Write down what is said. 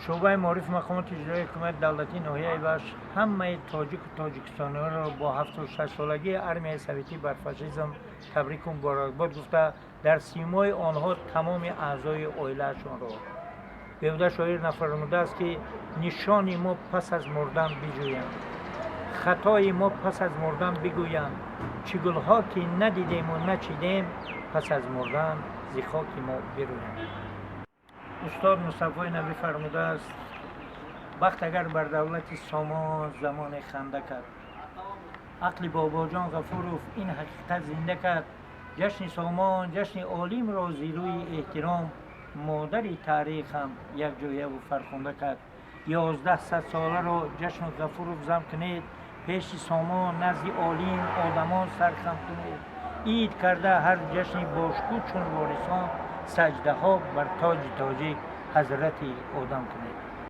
شعبه معرف مقامات اجرایی حکومت دولتی ناحیه وش همه تاجیک و تاجیکستانی ها را با 76 سالگی ارمیای سویتی بر فاشیسم تبریک و مبارکباد گفته در سیمای آنها تمام اعضای عائله‌شان را بیهوده شاعر نفرموده است که نشان ما پس از مردن بجویند، خطای ما پس از مردن بگویند، چه گلها که ندیدیم و نچیدیم پس از مردن ز خاک ما برویند. استاد مصطفی نبی فرموده است وقت اگر بر دولت سامان زمان خنده کرد، عقل بابا جان غفورов این حقیقت زنده کرد، جشن سامان جشن عالم را زیروی احترام مادر تاریخ هم یک جایه و فرخنده کرد. 1100 ساله را جشن غفورov زم کنید، پیش سامان نزد عالم آدمان سرخم کنید، عید کرده هر جشن باشکوه چون وارثان، سجده ها بر تاج تاجیک حضرت آدم کنید.